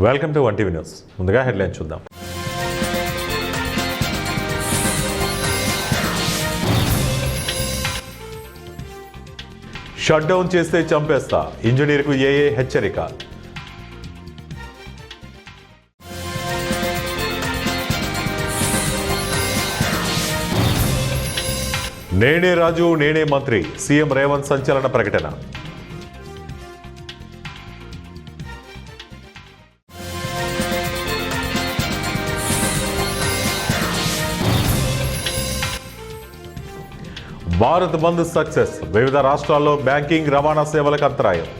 Welcome to 1TV news. ముందుగా headline చూద్దాం. Shut down చేస్తే చంపేస్తా, ఇంజనీర్కు ఏఏ హెచ్చరిక. నేనే రాజు నేనే మంత్రి, సీఎం రేవంత్ సంచలన ప్రకటన. భారత్ బంద్ సక్సెస్, వివిధ రాష్ట్రాల్లో బ్యాంకింగ్ రవాణా సేవలకు అంతరాయం.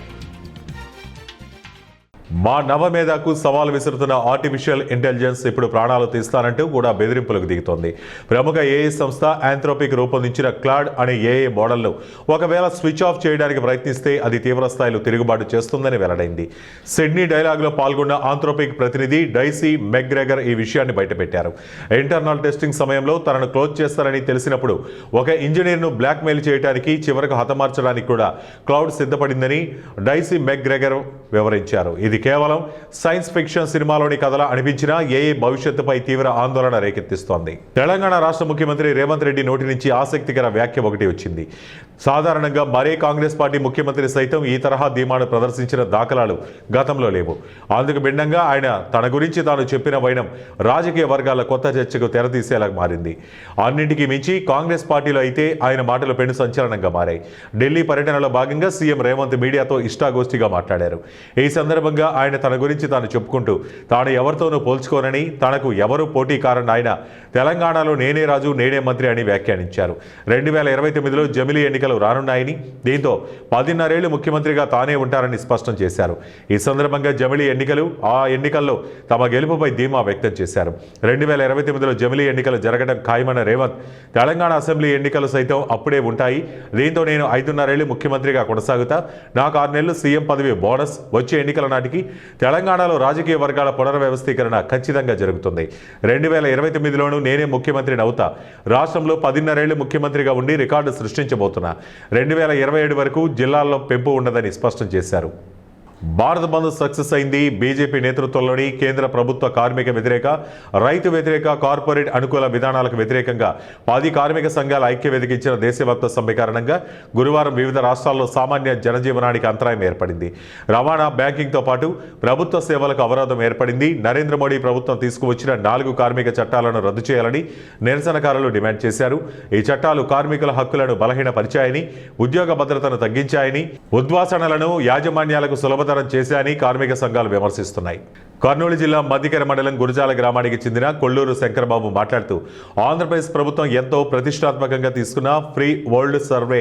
మా నవమేధకు సవాల్ విసురుతున్న ఆర్టిఫిషియల్ ఇంటెలిజెన్స్ ఇప్పుడు ప్రాణాలు తీస్తానంటూ కూడా బెదిరింపులకు దిగుతోంది. ప్రముఖ ఏఐ సంస్థ ఆంథ్రోపిక్ రూపొందించిన క్లాడ్ అనే ఏఐ మోడల్ను ఒకవేళ స్విచ్ ఆఫ్ చేయడానికి ప్రయత్నిస్తే అది తీవ్రస్థాయిలో తిరుగుబాటు చేస్తుందని వెల్లడైంది. సిడ్నీ డైలాగ్లో పాల్గొన్న ఆంథ్రోపిక్ ప్రతినిధి డైసీ మెక్గ్రెగర్ ఈ విషయాన్ని బయటపెట్టారు. ఇంటర్నల్ టెస్టింగ్ సమయంలో తనను క్లోజ్ చేస్తారని తెలిసినప్పుడు ఒక ఇంజనీర్ను బ్లాక్మెయిల్ చేయడానికి, చివరకు హతమార్చడానికి కూడా క్లౌడ్ సిద్ధపడిందని డైసీ మెక్గ్రెగర్ వివరించారు. ఇది కేవలం సైన్స్ ఫిక్షన్ సినిమాలోని కథలా అనిపించినా ఏఐ భవిష్యత్తుపై తీవ్ర ఆందోళన రేకెత్తిస్తోంది. తెలంగాణ రాష్ట్ర ముఖ్యమంత్రి రేవంత్ రెడ్డి నోటి నుంచి ఆసక్తికర వ్యాఖ్య ఒకటి వచ్చింది. సాధారణంగా మరే కాంగ్రెస్ పార్టీ ముఖ్యమంత్రి సైతం ఈ తరహా ధీమాను ప్రదర్శించిన దాఖలాలు గతంలో లేవు. అందుకు భిన్నంగా ఆయన తన గురించి తాను చెప్పిన వైనం రాజకీయ వర్గాల కొత్త చర్చకు తెరతీసేలా మారింది. అన్నింటికీ మించి కాంగ్రెస్ పార్టీలో అయితే ఆయన మాటలు పెను సంచలనంగా మారాయి. ఢిల్లీ పర్యటనలో భాగంగా సీఎం రేవంత్ మీడియాతో ఇష్టాగోష్ఠిగా మాట్లాడారు. ఈ సందర్భంగా ఆయన తన గురించి తాను చెప్పుకుంటూ తాను ఎవరితోనూ పోల్చుకోనని, తనకు ఎవరు పోటీ కారని ఆయన తెలంగాణలో నేనే రాజు నేనే మంత్రి అని వ్యాఖ్యానించారు. 2029లో జమిలీ ఎన్నికలు రానున్నాయని, దీంతో 10.5 ఏళ్లు ముఖ్యమంత్రిగా తానే ఉంటారని స్పష్టం చేశారు. ఈ సందర్భంగా జమిలీ ఎన్నికలు, ఆ ఎన్నికల్లో తమ గెలుపుపై ధీమా వ్యక్తం చేశారు. 2029లో జమిలీ ఎన్నికలు జరగడం ఖాయమన్న రేవంత్ తెలంగాణ అసెంబ్లీ ఎన్నికలు సైతం అప్పుడే ఉంటాయి, దీంతో నేను 5.5 ఏళ్లు ముఖ్యమంత్రిగా కొనసాగుతా, నాకు 6 నెలలు సీఎం పదవి బోనస్, వచ్చే ఎన్నికల నాటికి తెలంగాణలో రాజకీయ వర్గాల పునర్వ్యవస్థీకరణ ఖచ్చితంగా జరుగుతుంది. 2029లోనూ నేనే ముఖ్యమంత్రిని అవుతా, రాష్ట్రంలో 10.5 ఏళ్లు ముఖ్యమంత్రిగా ఉండి రికార్డు సృష్టించబోతున్నా, 2027 వరకు జిల్లాల్లో పెంపు ఉండదని స్పష్టం చేశారు. భారత్ బంద్ సక్సెస్ అయింది. బీజేపీ నేతృత్వంలోని కేంద్ర ప్రభుత్వ కార్మిక వ్యతిరేక, రైతు వ్యతిరేక, కార్పొరేట్ అనుకూల విధానాలకు వ్యతిరేకంగా 10 కార్మిక సంఘాల ఐక్యవేదిక ఇచ్చిన దేశవ్యాప్త సమ్మె కారణంగా గురువారం వివిధ రాష్ట్రాల్లో సామాన్య జనజీవనానికి అంతరాయం ఏర్పడింది. రవాణా, బ్యాంకింగ్తో పాటు ప్రభుత్వ సేవలకు అవరోధం ఏర్పడింది. నరేంద్ర మోడీ ప్రభుత్వం తీసుకువచ్చిన 4 కార్మిక చట్టాలను రద్దు చేయాలని నిరసనకారులు డిమాండ్ చేశారు. ఈ చట్టాలు కార్మికుల హక్కులను బలహీనపరిచాయని, ఉద్యోగ భద్రతను తగ్గించాయని, ఉద్వాసనలను యాజమాన్యాలకు సులభతరం చేశాయని కార్మిక సంఘాలు విమర్శిస్తున్నాయి. కర్నూలు జిల్లా మధ్యకెర మండలం గురజాల గ్రామానికి చెందిన కొల్లూరు శంకరబాబు మాట్లాడుతూ, ఆంధ్రప్రదేశ్ ప్రభుత్వం ఎంతో ప్రతిష్టాత్మకంగా తీసుకున్న free world survey,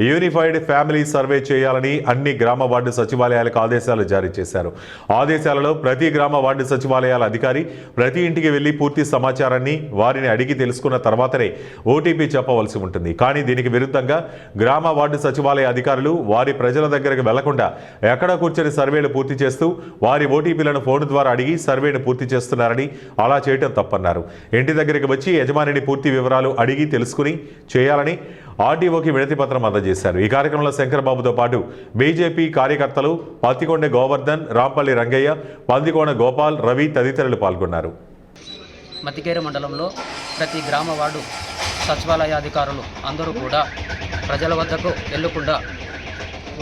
unified family survey చేయాలని అన్ని గ్రామ వార్డు సచివాలయాలకు ఆదేశాలు జారీ చేశారు. ఆదేశాలలో ప్రతి గ్రామ వార్డు సచివాలయాల అధికారి ప్రతి ఇంటికి వెళ్లి పూర్తి సమాచారాన్ని వారిని అడిగి తెలుసుకున్న తర్వాతనే ఓటీపీ చెప్పవలసి ఉంటుంది. కానీ దీనికి విరుద్ధంగా గ్రామ వార్డు సచివాలయ అధికారులు వారి ప్రజల దగ్గరకు వెళ్లకుండా ఎక్కడ కూర్చొని సర్వేలు పూర్తి చేస్తూ వారి ఓటీపీలను ఫోన్ ద్వారా అడిగి సర్వేను పూర్తి చేస్తున్నారని, అలా చేయటం తప్పన్నారు. ఇంటి దగ్గరికి వచ్చి యజమానిని పూర్తి వివరాలు అడిగి తెలుసుకుని చేయాలని ఆర్డీఓకి వినతి పత్రం అందజేశారు. ఈ కార్యక్రమంలో శంకరబాబుతో పాటు బీజేపీ కార్యకర్తలు పత్తికొండ గోవర్ధన్, రాంపల్లి రంగయ్య, పందికోణ గోపాల్, రవి తదితరులు పాల్గొన్నారు. మతికేర మండలంలో ప్రతి గ్రామ వార్డు సచివాలయ అధికారులు అందరూ కూడా ప్రజల వద్దకు వెళ్లకుండా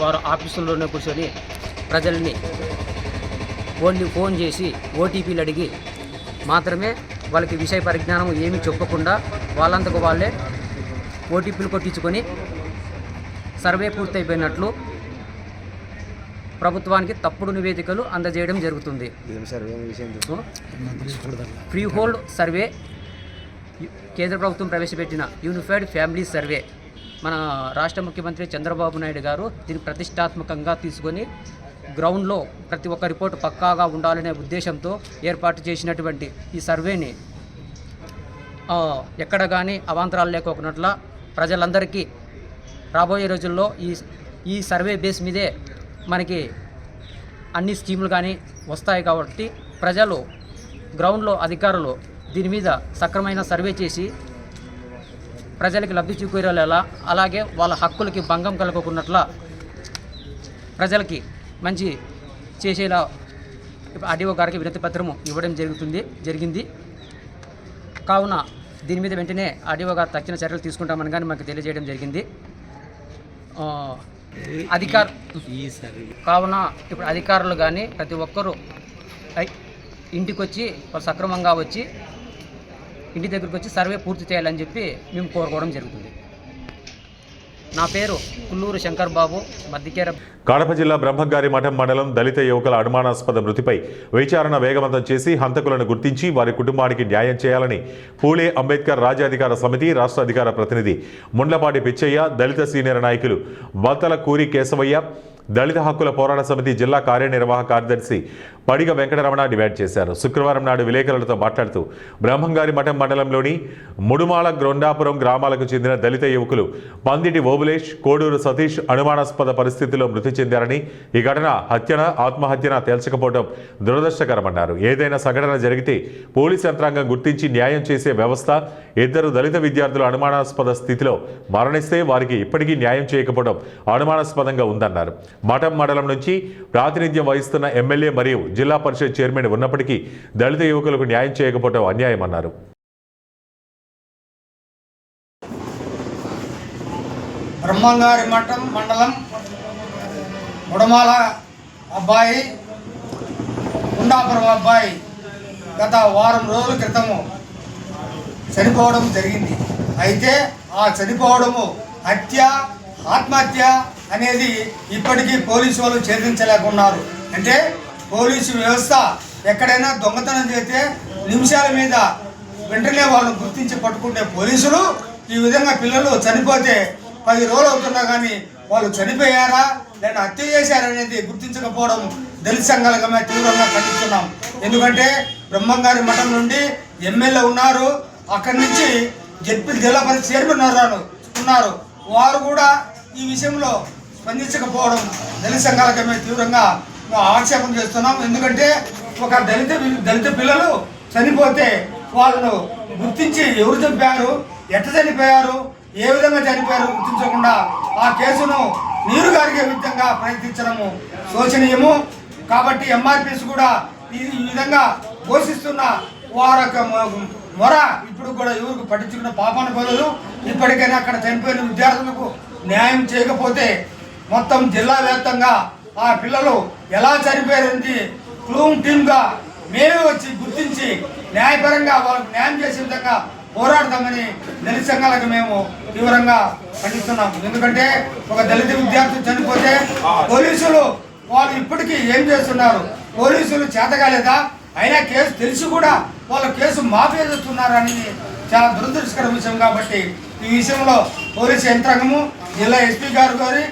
వారు ఆఫీసుల్లోనే కూర్చొని ప్రజల్ని ఓన్లీ ఫోన్ చేసి ఓటీపీలు అడిగి మాత్రమే వాళ్ళకి విషయ పరిజ్ఞానం ఏమీ చెప్పకుండా వాళ్ళంతకు వాళ్ళే ఓటీపీలు కొట్టించుకొని సర్వే పూర్తయిపోయినట్లు ప్రభుత్వానికి తప్పుడు నివేదికలు అందజేయడం జరుగుతుంది. ఫ్రీ హోల్డ్ సర్వే కేంద్ర ప్రభుత్వం ప్రవేశపెట్టిన యూనిఫైడ్ ఫ్యామిలీ సర్వే మన రాష్ట్ర ముఖ్యమంత్రి చంద్రబాబు నాయుడు గారు దీన్ని ప్రతిష్టాత్మకంగా తీసుకొని గ్రౌండ్లో ప్రతి ఒక్క రిపోర్టు పక్కాగా ఉండాలనే ఉద్దేశంతో ఏర్పాటు చేసినటువంటి ఈ సర్వేని ఎక్కడ కానీ అవాంతరాలు లేకోకున్నట్ల ప్రజలందరికీ రాబోయే రోజుల్లో ఈ సర్వే బేస్ మీదే మనకి అన్ని స్కీములు కానీ వస్తాయి. కాబట్టి ప్రజలు గ్రౌండ్లో అధికారులు దీని మీద సక్రమైన సర్వే చేసి ప్రజలకి లబ్ధి చేకూరేలా, అలాగే వాళ్ళ హక్కులకి భంగం కలగకున్నట్ల ప్రజలకి మంచి చేసేలా ఇప్పుడు ఆర్డీఓ గారికి వినతి పత్రము ఇవ్వడం జరిగింది. కావున దీని మీద వెంటనే ఆర్డీఓ గారు తక్షణ చర్యలు తీసుకుంటామని కానీ మాకు తెలియజేయడం జరిగింది. కావున ఇప్పుడు అధికారులు కానీ ప్రతి ఒక్కరూ ఇంటికి వచ్చి వాళ్ళు సక్రమంగా వచ్చి ఇంటి దగ్గరికి వచ్చి సర్వే పూర్తి చేయాలని చెప్పి మేము కోరుకోవడం జరుగుతుంది. నా పేరు కుల్లూరు శంకర్ బాబు, మద్దికేర. కడప జిల్లా బ్రహ్మంగారి మఠం మండలం దళిత యువకుల అనుమానాస్పద మృతిపై విచారణ వేగవంతం చేసి హంతకులను గుర్తించి వారి కుటుంబానికి న్యాయం చేయాలని పూలే అంబేద్కర్ రాజ్యాధికార సమితి రాష్ట్ర అధికార ప్రతినిధి ముండ్లపాటి పిచ్చయ్య, దళిత సీనియర్ నాయకులు బత్తల కూరి కేశవయ్య, దళిత హక్కుల పోరాట సమితి జిల్లా కార్యనిర్వాహక కార్యదర్శి పడిగ వెంకటరమణ డిమాండ్ చేశారు. శుక్రవారం నాడు విలేకరులతో మాట్లాడుతూ బ్రహ్మంగారి మఠం మండలంలోని ముడుమాల గ్రొండాపురం గ్రామాలకు చెందిన దళిత యువకులు పందిటి ఓబులేష్, కోడూరు సతీష్ అనుమానాస్పద పరిస్థితిలో మృతి చెందారని, ఈ ఘటన హత్యన ఆత్మహత్యన తేల్చకపోవడం దురదృష్టకరమన్నారు. ఏదైనా సంఘటన జరిగితే పోలీసు యంత్రాంగం గుర్తించి న్యాయం చేసే వ్యవస్థ, ఇద్దరు దళిత విద్యార్థులు అనుమానాస్పద స్థితిలో మరణిస్తే వారికి ఇప్పటికీ న్యాయం చేయకపోవడం అనుమానాస్పదంగా ఉందన్నారు. మఠం మండలం నుంచి ప్రాతినిధ్యం వహిస్తున్న ఎమ్మెల్యే మరియు జిల్లా పరిషత్ చైర్మన్ ఉన్నప్పటికీ దళిత యువకులకు న్యాయం చేయకపోవడం అన్యాయమన్నారు. బ్రహ్మంగారి మఠం మండలం ముడమాల అబ్బాయి, గుండాపురం అబ్బాయి గత వారం రోజుల క్రితము చనిపోవడం జరిగింది. అయితే ఆ చనిపోవడము హత్య, ఆత్మహత్య అనేది ఇప్పటికీ పోలీసు వాళ్ళు ఛేదించలేకున్నారు. అంటే పోలీసు వ్యవస్థ ఎక్కడైనా దొంగతనం చేస్తే నిమిషాల మీద వెంటనే వాళ్ళని గుర్తించి పట్టుకునే పోలీసులు ఈ విధంగా పిల్లలు చనిపోతే 10 రోజులు అవుతున్నా కానీ వాళ్ళు చనిపోయారా లేదా హత్య చేశారనేది గుర్తించకపోవడం దళిత సంఘాలుగా మేము తీవ్రంగా ఖండిస్తున్నాం. ఎందుకంటే బ్రహ్మంగారి మఠం నుండి ఎమ్మెల్యే ఉన్నారు, అక్కడి నుంచి జడ్పీ జిల్లా పరిషత్ చైర్మన్ ఉన్నారు, వారు కూడా ఈ విషయంలో స్పందించకపోవడం దళిత సంఘాలుగా మేము తీవ్రంగా ఆక్షేపం చేస్తున్నాం. ఎందుకంటే ఒక దళిత పిల్లలు చనిపోతే వాళ్ళను గుర్తించి ఎవరు చంపారు, ఎట్లా చనిపోయారు, ఏ విధంగా చనిపోయారు గుర్తించకుండా ఆ కేసును నీరు గారిగే విధంగా ప్రయత్నించడము శోచనీయము. కాబట్టి ఎంఆర్పిఎస్ కూడా ఈ విధంగా ఘోషిస్తున్న వారి మొర ఇప్పుడు కూడా ఎవరికి పట్టించుకున్న పాపాన పోలేదు. ఇప్పటికైనా అక్కడ చనిపోయిన విద్యార్థులకు న్యాయం చేయకపోతే మొత్తం జిల్లా వ్యాప్తంగా ఆ పిల్లలు ఎలా చనిపోయారని క్లూమ్ టీమ్గా మేమే వచ్చి గుర్తించి న్యాయపరంగా వాళ్ళకు న్యాయం చేసే విధంగా పోరాడతామని దళిత సంఘాలకు మేము తీవ్రంగా ఖండిస్తున్నాం. ఎందుకంటే ఒక దళిత విద్యార్థి చనిపోతే పోలీసులు వాళ్ళు ఇప్పటికీ ఏం చేస్తున్నారు, పోలీసులు చేతగాలేదా, అయినా కేసు తెలిసి కూడా వాళ్ళ కేసు మాఫీ చేస్తున్నారని చాలా దురదృష్టకర విషయం. కాబట్టి ఈ విషయంలో పోలీసు యంత్రాంగము, జిల్లా ఎస్పీ గారి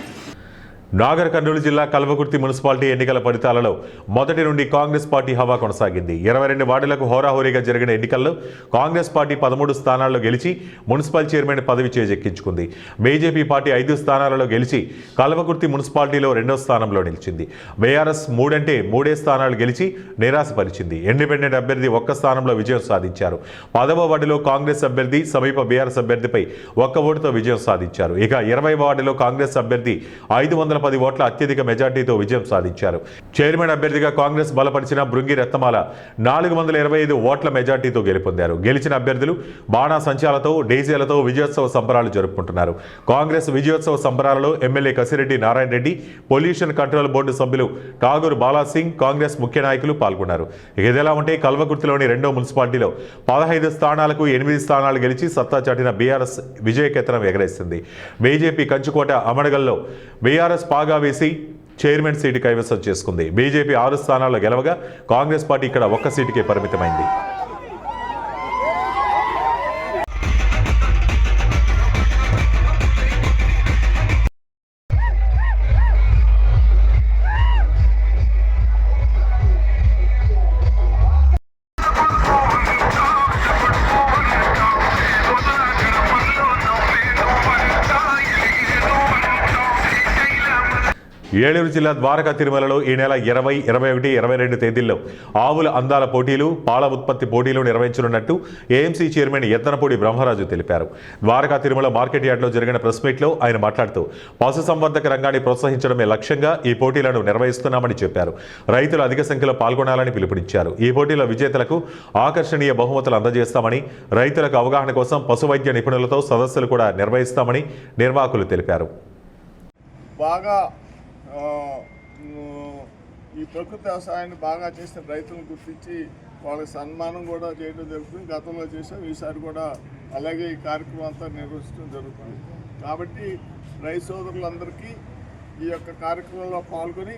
నాగర్ కర్నూలు జిల్లా కల్వకుర్తి మున్సిపాలిటీ ఎన్నికల ఫలితాలలో మొదటి నుండి కాంగ్రెస్ పార్టీ హవా కొనసాగింది. 22 వార్డులకు హోరాహోరీగా జరిగిన ఎన్నికల్లో కాంగ్రెస్ పార్టీ 13 స్థానాల్లో గెలిచి మున్సిపల్ చైర్మన్ పదవి చేజెక్కించుకుంది. బీజేపీ పార్టీ 5 స్థానాలలో గెలిచి కల్వకుర్తి మున్సిపాలిటీలో 2వ స్థానంలో నిలిచింది. బీఆర్ఎస్ 3 అంటే 3 స్థానాలు గెలిచి నిరాశపరిచింది. ఇండిపెండెంట్ అభ్యర్థి 1 స్థానంలో విజయం సాధించారు. 10వ వార్డులో కాంగ్రెస్ అభ్యర్థి సమీప బీఆర్ఎస్ అభ్యర్థిపై 1 ఓటుతో విజయం సాధించారు. ఇక 20వ వార్డులో కాంగ్రెస్ అభ్యర్థి 510 ఓట్ల అత్యధిక మెజార్టీతో విజయం సాధించారు. చైర్మన్ అభ్యర్థిగా కాంగ్రెస్ బలపరిచిన బృంగి రత్నమాల 425 ఓట్ల మెజార్టీతో గెలుపొందారు. గెలిచిన అభ్యర్థులు బాణా సంచాలతో, డీజేలతో విజయోత్సవ సంబరాలు జరుపుకుంటున్నారు. కాంగ్రెస్ విజయోత్సవ సంబరాలలో MLA Kasireddy Narayana Reddy, pollution control board సభ్యులు ఠాగూర్ బాలాసింగ్, కాంగ్రెస్ ముఖ్య నాయకులు పాల్గొన్నారు. ఇదిలా ఉంటే కల్వకుర్తిలోని 2వ మున్సిపాలిటీలో 15 స్థానాలకు 8 స్థానాలు గెలిచి సత్తా చాటిన బీఆర్ఎస్ విజయకేతనం ఎగరేసింది. బీజేపీ కంచుకోట అమడగల్లో బీఆర్ఎస్ పాగా వేసి చైర్మన్ సీటు కైవసం చేసుకుంది. బీజేపీ 6 స్థానాల్లో గెలవగా కాంగ్రెస్ పార్టీ ఇక్కడ 1 సీటుకే పరిమితమైంది. ఏలూరు జిల్లా ద్వారకా తిరుమలలో ఈ నెల 20, 21, 22 తేదీల్లో ఆవుల అందాల పోటీలు, పాల ఉత్పత్తి పోటీలు నిర్వహించనున్నట్టు ఏఎంసీ చైర్మన్ ఎత్తనపూడి బ్రహ్మరాజు తెలిపారు. ద్వారకా తిరుమల మార్కెట్ యార్డ్లో జరిగిన ప్రెస్ మీట్లో ఆయన మాట్లాడుతూ పశుసంవర్ధక రంగాన్ని ప్రోత్సహించడమే లక్ష్యంగా ఈ పోటీలను నిర్వహిస్తున్నామని చెప్పారు. రైతులు అధిక సంఖ్యలో పాల్గొనాలని పిలుపునిచ్చారు. ఈ పోటీల విజేతలకు ఆకర్షణీయ బహుమతులు అందజేస్తామని, రైతులకు అవగాహన కోసం పశువైద్య నిపుణులతో సదస్సులు కూడా నిర్వహిస్తామని నిర్వాహకులు తెలిపారు. ఈ ప్రకృతి వ్యవసాయాన్ని బాగా చేసిన రైతులను గుర్తించి వాళ్ళకి సన్మానం కూడా చేయడం జరుగుతుంది. గతంలో చేసాం, ఈసారి కూడా అలాగే ఈ కార్యక్రమం అంతా నిర్వహించడం జరుగుతుంది. కాబట్టి రైతు సోదరులందరికీ ఈ యొక్క కార్యక్రమంలో పాల్గొని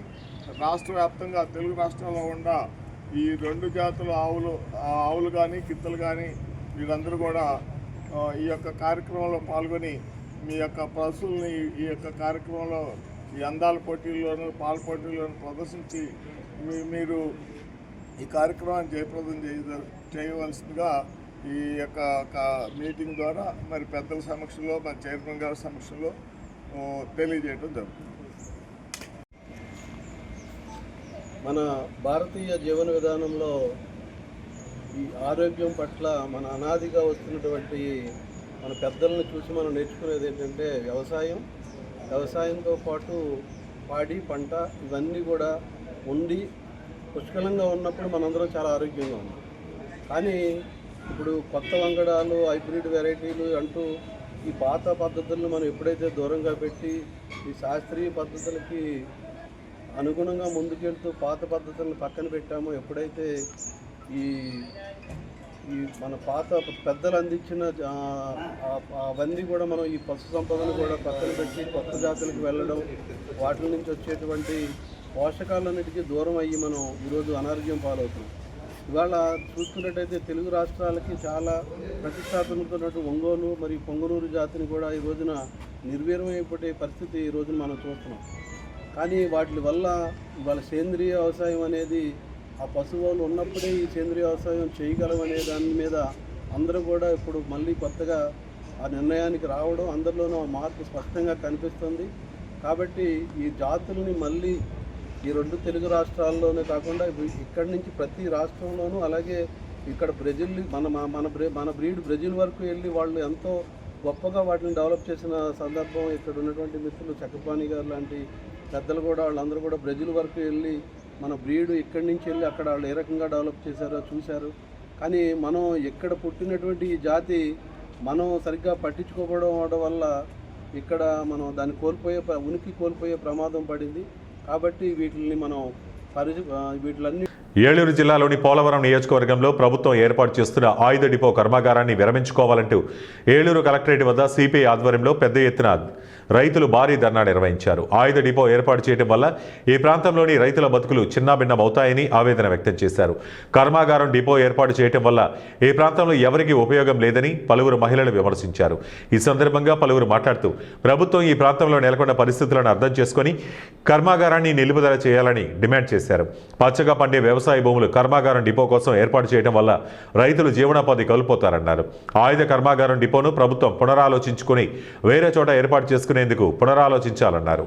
రాష్ట్ర వ్యాప్తంగా తెలుగు రాష్ట్రంలో ఉన్న ఈ 2 జాతుల ఆవులు కానీ గిత్తలు కానీ వీరందరూ కూడా ఈ యొక్క కార్యక్రమంలో పాల్గొని మీ యొక్క పశువుల్ని ఈ యొక్క కార్యక్రమంలో ఈ అందాల పోటీల్లోనూ పాల పోటీల్లోనూ ప్రదర్శించి మీరు ఈ కార్యక్రమాన్ని జయప్రదం చేయవలసిందిగా ఈ యొక్క మీటింగ్ ద్వారా మరి పెద్దల సమక్షంలో మన చైర్మన్ గారి సమక్షంలో తెలియజేయడం జరుగుతుంది. మన భారతీయ జీవన విధానంలో ఈ ఆరోగ్యం పట్ల మన అనాదిగా వస్తున్నటువంటి మన పెద్దలను చూసి మనం నేర్చుకునేది ఏంటంటే వ్యవసాయంతో పాటు పాడి పంట ఇవన్నీ కూడా ఉండి పుష్కలంగా ఉన్నప్పుడు మనందరం చాలా ఆరోగ్యంగా ఉన్నాం. కానీ ఇప్పుడు కొత్త వంగడాలు, హైబ్రిడ్ వెరైటీలు అంటూ ఈ పాత పద్ధతులను మనం ఎప్పుడైతే దూరంగా పెట్టి ఈ శాస్త్రీయ పద్ధతులకి అనుగుణంగా ముందుకెళ్తూ పాత పద్ధతులను పక్కన పెట్టామో, ఎప్పుడైతే ఈ మన పాత పెద్దలు అందించిన అవన్నీ కూడా మనం ఈ పశు సంపదను కూడా పక్కన పెట్టి కొత్త జాతులకు వెళ్ళడం, వాటి నుంచి వచ్చేటువంటి పోషకాలన్నిటికీ దూరం అయ్యి మనం ఈరోజు అనారోగ్యం పాలవుతున్నాం. ఇవాళ చూసుకున్నట్టయితే తెలుగు రాష్ట్రాలకి చాలా ప్రతిష్టాత్మకమైనటువంటి ఒంగోలు మరియు పొంగనూరు జాతిని కూడా ఈ రోజున నిర్వీర్యమైపోయే పరిస్థితి ఈ రోజున మనం చూస్తున్నాం. కానీ వాటి వల్ల ఇవాళ సేంద్రియ వ్యవసాయం అనేది ఆ పశువులు ఉన్నప్పుడే ఈ సేంద్రియ వ్యవసాయం చేయగలమనే దాని మీద అందరూ కూడా ఇప్పుడు మళ్ళీ కొత్తగా ఆ నిర్ణయానికి రావడం, అందరిలోనూ ఆ మార్పు స్పష్టంగా కనిపిస్తుంది. కాబట్టి ఈ జాతులని మళ్ళీ ఈ 2 తెలుగు రాష్ట్రాల్లోనే కాకుండా ఇక్కడి నుంచి ప్రతి రాష్ట్రంలోనూ, అలాగే ఇక్కడ బ్రెజిల్ మన బ్రీడ్ బ్రెజిల్ వరకు వెళ్ళి వాళ్ళు ఎంతో గొప్పగా వాటిని డెవలప్ చేసిన సందర్భం ఇక్కడ ఉన్నటువంటి మిత్రులు చక్రపాణి గారు లాంటి పెద్దలు కూడా వాళ్ళందరూ కూడా బ్రెజిల్ వరకు వెళ్ళి మన బ్రీడ్ ఇక్కడి నుంచి వెళ్ళి అక్కడ వాళ్ళు ఏ రకంగా డెవలప్ చేశారో చూశారు. కానీ మనం ఎక్కడ పుట్టినటువంటి ఈ జాతి మనం సరిగ్గా పట్టించుకోవడం వల్ల ఇక్కడ మనం దాన్ని ఉనికి కోల్పోయే ప్రమాదం పడింది. కాబట్టి వీటిని మనం వీటిలన్నీ ఏలూరు జిల్లాలోని పోలవరం నియోజకవర్గంలో ప్రభుత్వం ఏర్పాటు చేస్తున్న ఆయుధ డిపో కర్మాగారాన్ని విరమించుకోవాలంటూ ఏలూరు కలెక్టరేట్ వద్ద సిపిఐ ఆధ్వర్యంలో పెద్ద ఎత్తున రైతులు భారీ ధర్నా నిర్వహించారు. ఆయుధ డిపో ఏర్పాటు చేయడం వల్ల ఈ ప్రాంతంలోని రైతుల బతుకులు చిన్నాభిన్నమవుతాయని ఆవేదన వ్యక్తం చేశారు. కర్మాగారం డిపో ఏర్పాటు చేయడం వల్ల ఈ ప్రాంతంలో ఎవరికీ ఉపయోగం లేదని పలువురు మహిళలు విమర్శించారు. ఈ సందర్భంగా పలువురు మాట్లాడుతూ ప్రభుత్వం ఈ ప్రాంతంలో నెలకొన్న పరిస్థితులను అర్థం చేసుకుని కర్మాగారాన్ని నిలుపుదల చేయాలని డిమాండ్ చేశారు. పచ్చగా పండే వ్యవసాయ భూములు కర్మాగారం డిపో కోసం ఏర్పాటు చేయడం వల్ల రైతులు జీవనోపాధి కోల్పోతారన్నారు. ఆయుధ కర్మాగారం డిపోను ప్రభుత్వం పునరాలోచించుకుని వేరే చోట ఏర్పాటు చేసుకునేందుకు పునరాలోచించాలన్నారు.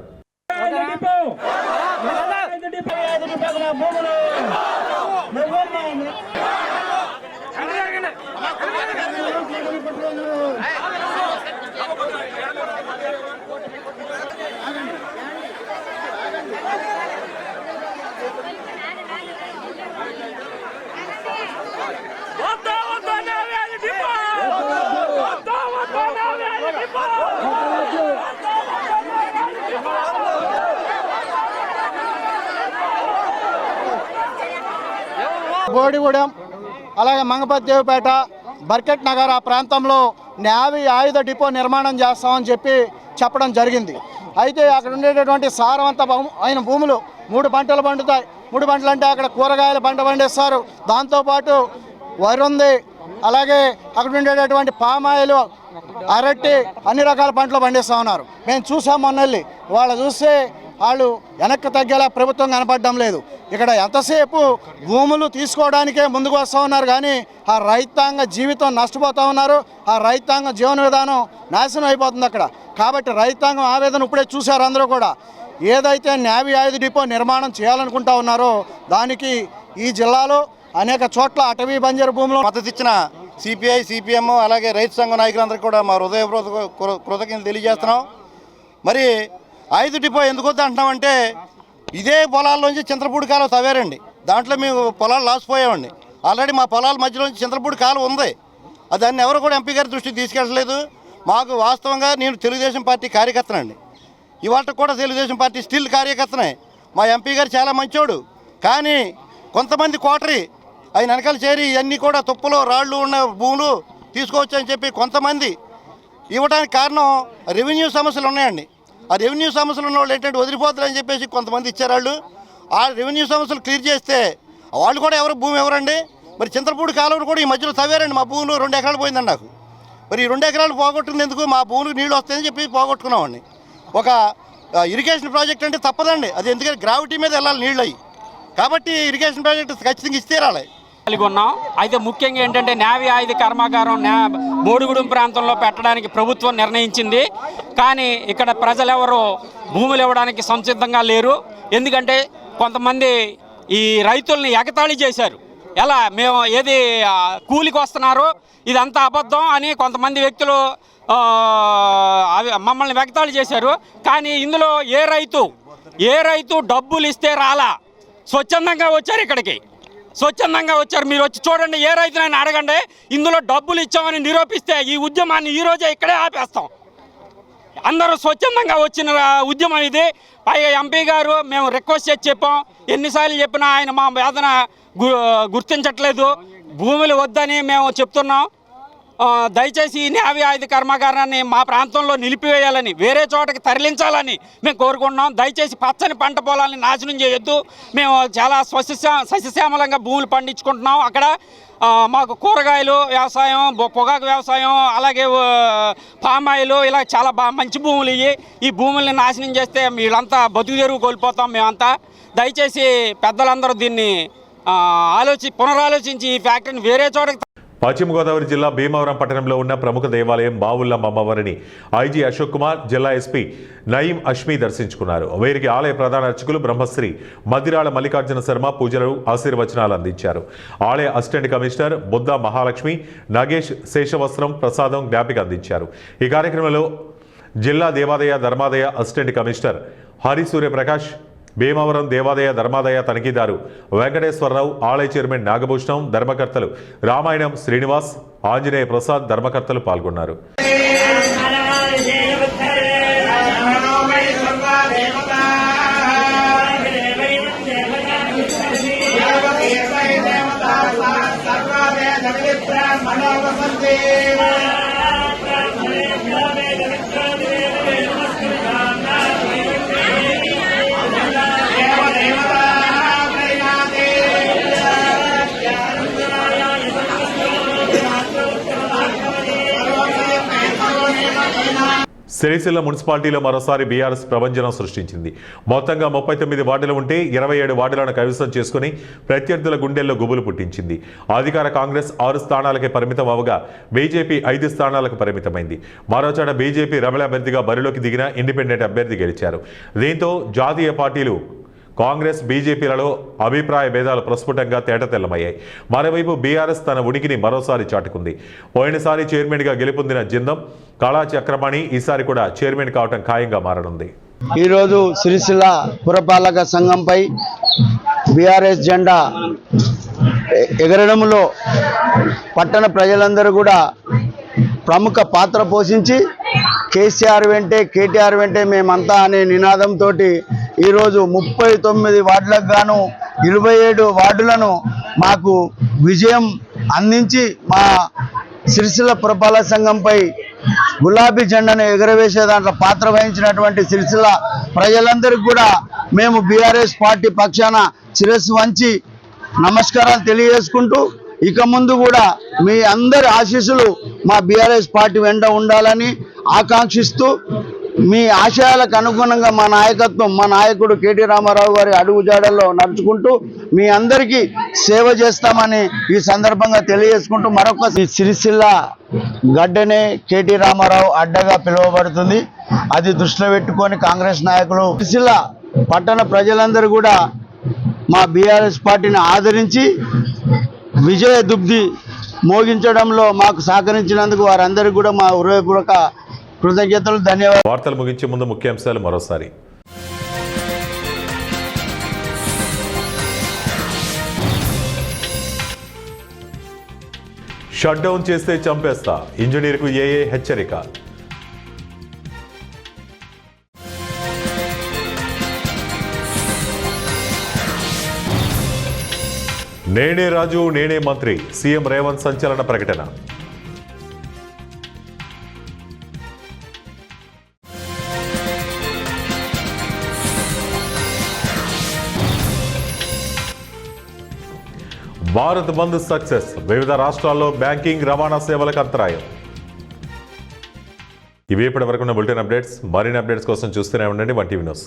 బోడిగూడెం, అలాగే మంగపతిదేవిపేట, బర్కెట్ నగర్ ఆ ప్రాంతంలో నేవీ ఆయుధ డిపో నిర్మాణం చేస్తామని చెప్పడం జరిగింది. అయితే అక్కడ ఉండేటటువంటి సారవంతమైన భూములు 3 పంటలు పండుతాయి. 3 పంటలు అంటే అక్కడ కూరగాయల పంట పండిస్తారు, దాంతోపాటు వరి ఉంది, అలాగే అక్కడ ఉండేటటువంటి పామాయిలు, అరటి, అన్ని రకాల పంటలు పండిస్తూ ఉన్నారు. మేము చూసాం మొన్నెళ్ళి, వాళ్ళు చూస్తే వాళ్ళు వెనక్కి తగ్గేలా ప్రభుత్వం కనపడడం లేదు. ఇక్కడ ఎంతసేపు భూములు తీసుకోవడానికే ముందుకు వస్తూ ఉన్నారు, కానీ ఆ రైతాంగ జీవితం నష్టపోతూ ఉన్నారు. ఆ రైతాంగ జీవన విధానం నాశనం అయిపోతుంది అక్కడ. కాబట్టి రైతాంగం ఆవేదన ఇప్పుడే చూశారు అందరూ కూడా. ఏదైతే నేవీ ఆయుధ డిపో నిర్మాణం చేయాలనుకుంటా ఉన్నారో దానికి ఈ జిల్లాలో అనేక చోట్ల అటవీ బంజరు భూములు మద్దతు ఇచ్చిన సిపిఐ, సిపిఎం అలాగే రైతు సంఘ నాయకులందరికీ కూడా మా హృదయపూర్వక కృతజ్ఞతలు తెలియజేస్తున్నాం. మరి ఆయుధ డిపో ఎందుకు వద్దు అంటున్నామంటే ఇదే పొలాల్లోంచి చింతలపూడి కాలువ తవ్వారండి. దాంట్లో మేము పొలాలు లాసిపోయామండి. ఆల్రెడీ మా పొలాల మధ్యలోంచి చింతలపూడి కాలువ ఉంది. దాన్ని ఎవరు కూడా ఎంపీ గారి దృష్టికి తీసుకెళ్ళలేదు. మాకు వాస్తవంగా నేను తెలుగుదేశం పార్టీ కార్యకర్తనండి. ఇవాళ కూడా తెలుగుదేశం పార్టీ స్టిల్ కార్యకర్తనే. మా ఎంపీ గారు చాలా మంచోడు. కానీ కొంతమంది కోటరీ ఆయన వెనకాల చేరి ఇవన్నీ కూడా తుప్పలు రాళ్ళు ఉన్న భూములు తీసుకోవచ్చని చెప్పి కొంతమంది ఇవ్వడానికి కారణం రెవెన్యూ సమస్యలు ఉన్నాయండి. ఆ రెవెన్యూ సమస్యలు ఉన్న వాళ్ళు ఏంటంటే వదిలిపోతారని చెప్పేసి కొంతమంది ఇచ్చారు. వాళ్ళు ఆ రెవెన్యూ సమస్యలు క్లియర్ చేస్తే వాళ్ళు కూడా ఎవరు భూమి ఎవరండి. మరి చింతలపూడి కాలువను కూడా ఈ మధ్యలో తవ్వారండి. మా భూములు 2 ఎకరాలు పోయిందండి నాకు. మరి ఈ 2 ఎకరాలు పోగొట్టింది ఎందుకు? మా భూములకు నీళ్ళు వస్తాయని చెప్పి పోగొట్టుకున్నామండి. ఒక ఇరిగేషన్ ప్రాజెక్ట్ అంటే తప్పదండి. అది ఎందుకంటే గ్రావిటీ మీద వెళ్ళాలి నీళ్ళు అయ్యి. కాబట్టి ఇరిగేషన్ ప్రాజెక్ట్ ఖచ్చితంగా ఇస్తే రాలి. కలిగి ఉన్నాం. అయితే ముఖ్యంగా ఏంటంటే నేవీ ఆయుధ కర్మాగారం బోడిగూడెం ప్రాంతంలో పెట్టడానికి ప్రభుత్వం నిర్ణయించింది. కానీ ఇక్కడ ప్రజలెవరూ భూములు ఇవ్వడానికి సంసిద్ధంగా లేరు. ఎందుకంటే కొంతమంది ఈ రైతుల్ని ఎగతాళి చేశారు. ఎలా మేము ఏది కూలికి వస్తున్నారు ఇదంతా అబద్ధం అని కొంతమంది వ్యక్తులు మమ్మల్ని ఎగతాళి చేశారు. కానీ ఇందులో ఏ రైతు డబ్బులు ఇస్తే రాలా, స్వచ్ఛందంగా వచ్చారు. ఇక్కడికి స్వచ్ఛందంగా వచ్చారు. మీరు వచ్చి చూడండి, ఏ రైతునైనా అడగండి. ఇందులో డబ్బులు ఇచ్చామని నిరూపిస్తే ఈ ఉద్యమాన్ని ఈరోజే ఇక్కడే ఆపేస్తాం. అందరూ స్వచ్ఛందంగా వచ్చిన ఉద్యమం ఇది. పైగా ఎంపీ గారు మేము రిక్వెస్ట్ చేసి చెప్పాం. ఎన్నిసార్లు చెప్పినా ఆయన మా వేదన గుర్తించట్లేదు. భూములు వద్దని మేము చెప్తున్నాం. దయచేసి ఈ నేవీ ఆయుధ కర్మాగారాన్ని మా ప్రాంతంలో నిలిపివేయాలని, వేరే చోటకి తరలించాలని మేము కోరుకుంటున్నాం. దయచేసి పచ్చని పంట పొలాలని నాశనం చేయొద్దు. మేము చాలా సస్యశ్యామలంగా భూములు పండించుకుంటున్నాం. అక్కడ మాకు కూరగాయలు వ్యవసాయం, పొగాకు వ్యవసాయం, అలాగే పామాయిలు, ఇలా చాలా మంచి భూములు ఇవి. ఈ భూముల్ని నాశనం చేస్తే వీళ్ళంతా బతుకు తెరువు కోల్పోతాం మేమంతా. దయచేసి పెద్దలందరూ దీన్ని పునరాలోచించి ఈ ఫ్యాక్టరీని వేరే చోటకి. పశ్చిమ గోదావరి జిల్లా భీమవరం పట్టణంలో ఉన్న ప్రముఖ దేవాలయం బావుల్లమ్మ అమ్మవారిని ఐజీ అశోక్ కుమార్, జిల్లా ఎస్పీ నయీం అష్మీ దర్శించుకున్నారు. వీరికి ఆలయ ప్రధాన అర్చకులు బ్రహ్మశ్రీ మద్దిరాళ మల్లికార్జున శర్మ పూజలు, ఆశీర్వచనాలు అందించారు. ఆలయ అసిస్టెంట్ కమిషనర్ బుద్ధ మహాలక్ష్మి, నాగేష్ శేషవస్త్రం, ప్రసాదం, జ్ఞాపిక అందించారు. ఈ కార్యక్రమంలో జిల్లా దేవాదాయ ధర్మాదాయ అసిస్టెంట్ కమిషనర్ హరి సూర్యప్రకాష్, భీమవరం దేవాదాయ ధర్మాదాయ తనిఖీదారు వెంకటేశ్వరరావు, ఆలయ చైర్మన్ నాగభూషణం, ధర్మకర్తలు రామాయణం శ్రీనివాస్, ఆంజనేయ ప్రసాద్ ధర్మకర్తలు పాల్గొన్నారు. సిరిసిల్ల మున్సిపాలిటీలో మరోసారి బీఆర్ఎస్ ప్రభంజనం సృష్టించింది. మొత్తంగా 39 వార్డులు ఉంటే 27 వార్డులను కైవసం చేసుకుని ప్రత్యర్థుల గుండెల్లో గుబులు పుట్టించింది. అధికార కాంగ్రెస్ 6 స్థానాలకే పరిమితం అవగా బీజేపీ 5 స్థానాలకు పరిమితమైంది. మరోచోట బీజేపీ రెబల్ అభ్యర్థిగా బరిలోకి దిగిన ఇండిపెండెంట్ అభ్యర్థి గెలిచారు. దీంతో జాతీయ పార్టీలు కాంగ్రెస్, బీజేపీలలో అభిప్రాయ భేదాలు ప్రస్ఫుటంగా తేటతెల్లమయ్యాయి. మరోవైపు బీఆర్ఎస్ తన ఉనికిని మరోసారి చాటుకుంది. పోయినసారి చైర్మన్గా గెలుపొందిన జిందం కళా చక్రపాణి ఈసారి కూడా చైర్మన్ కావటం ఖాయంగా మారనుంది. ఈరోజు సిరిసిల్ల పురపాలక సంఘంపై బీఆర్ఎస్ జెండా ఎగరడంలో పట్టణ ప్రజలందరూ కూడా ప్రముఖ పాత్ర పోషించి కేసీఆర్ వెంటే, కేటీఆర్ వెంటే మేమంతా అనే నినాదంతో ఈరోజు 39 వార్డులకు గాను 27 వార్డులను మాకు విజయం అందించి మా సిరిసిల్ల పురపాలక సంఘంపై గులాబీ జెండాను ఎగరవేసే దాంట్లో పాత్ర వహించినటువంటి సిరిసిల్ల ప్రజలందరికీ కూడా మేము బీఆర్ఎస్ పార్టీ పక్షాన శిరస్సు వంచి నమస్కారాలు తెలియజేసుకుంటూ, ఇక ముందు కూడా మీ అందరి ఆశీస్సులు మా బీఆర్ఎస్ పార్టీ వెంట ఉండాలని ఆకాంక్షిస్తూ మీ ఆశయాలకు అనుగుణంగా మా నాయకత్వం, మా నాయకుడు కేటీ రామారావు గారి అడుగుజాడల్లో నడుచుకుంటూ మీ అందరికీ సేవ చేస్తామని ఈ సందర్భంగా తెలియజేసుకుంటూ మరొక సిరిసిల్ల గడ్డనే కేటీ రామారావు అడ్డగా పిలువబడుతుంది. అది దృష్టిలో పెట్టుకొని కాంగ్రెస్ నాయకులు సిరిసిల్ల పట్టణ ప్రజలందరూ కూడా మా బీఆర్ఎస్ పార్టీని ఆదరించి విజయ దుబ్ది మోగించడంలో మాకు సహకరించినందుకు వారందరికీ కూడా మా హృదయపూర్వక కృతజ్ఞతలు, ధన్యవాదాలు. వార్తలు ముగించే ముందు ముఖ్యాంశాలు మరోసారి. షట్ డౌన్ చేస్తే చంపేస్తా, ఇంజనీర్కు ఏఏ హెచ్చరిక. నేనే రాజు నేనే మంత్రి, సీఎం రేవంత్ సంచలన ప్రకటన. భారత్ బంద్ సక్సెస్, వివిధ రాష్ట్రాల్లో బ్యాంకింగ్ రవాణా సేవలకు అంతరాయం. ఇవి ఇప్పటి వరకు ఉన్న బులెటిన్ అప్డేట్స్. మరిన్ని అప్డేట్స్ కోసం చూస్తూనే ఉండండి 1 టీవీ న్యూస్.